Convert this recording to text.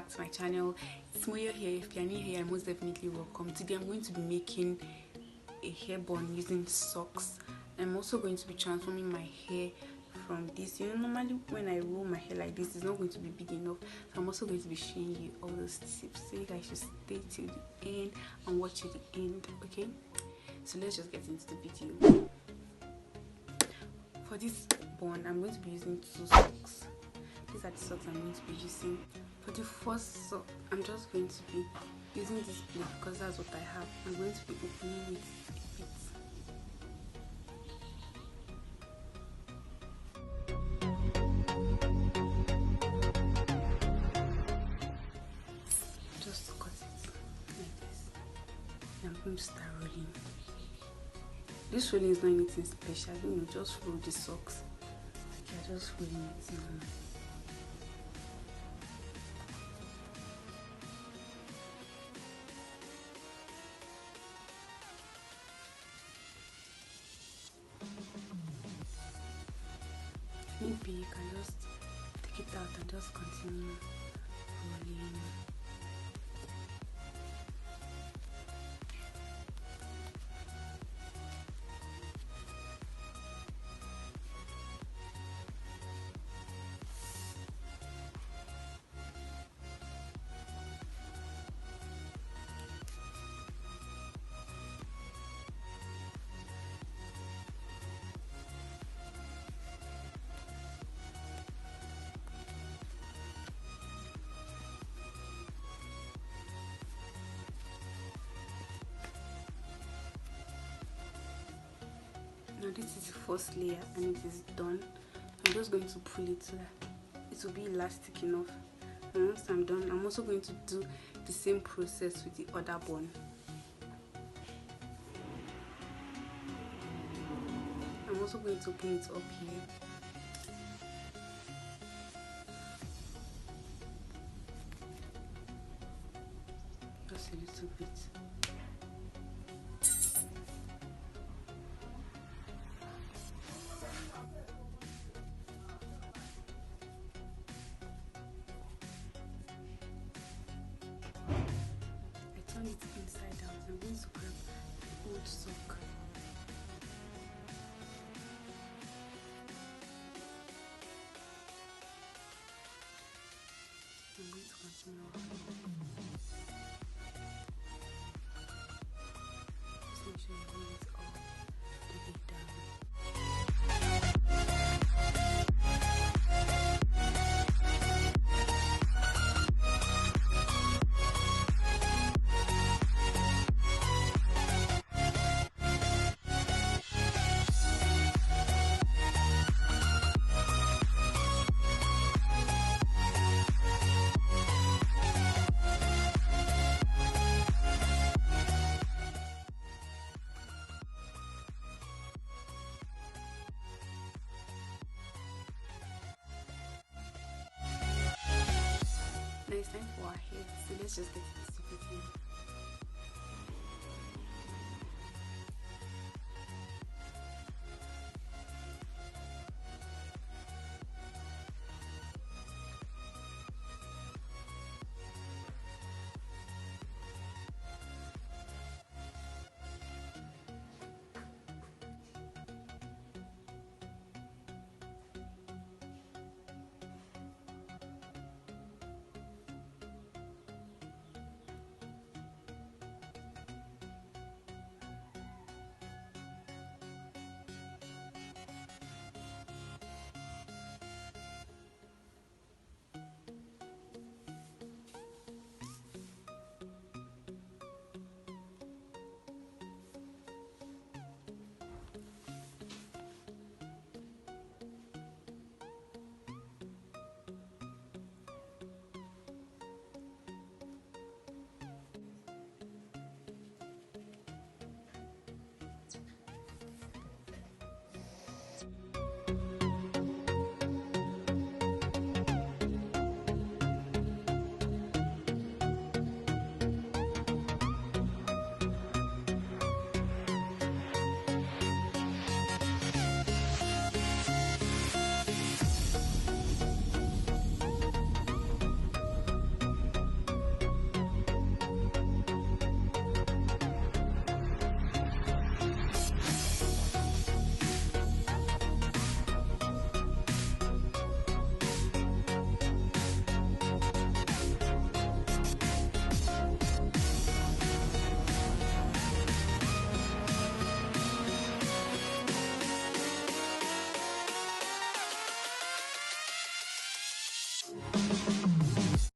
back to my channel. It's Moyo here. If you're new here, you're most definitely welcome. Today I'm going to be making a hair bun using socks. I'm also going to be transforming my hair from this. Normally when I roll my hair like this, it's not going to be big enough. So I'm also going to be showing you all those tips, so you guys should stay till the end and watch till the end, okay? So let's just get into the video. For this bun, I'm going to be using 2 socks. These are the socks I'm going to be using. For the first sock, I'm just going to be using this blade because that's what I have. I'm going to be opening it a bit. Just cut it like this. And I'm going to start rolling. This rolling is not anything special, just roll the socks. Okay, just rolling it now. Maybe you can just take it out and just continue rolling. Now this is the first layer and it is done. I'm just going to pull it so that it will be elastic enough. And once I'm done, I'm also going to do the same process with the other bun. I'm also going to open it up here. Just a little bit. Turn it inside out. I'm going to grab the old sock. I'm going to continue just make sure you roll it all the way down. Now it's time for our hair, so let's just get into it.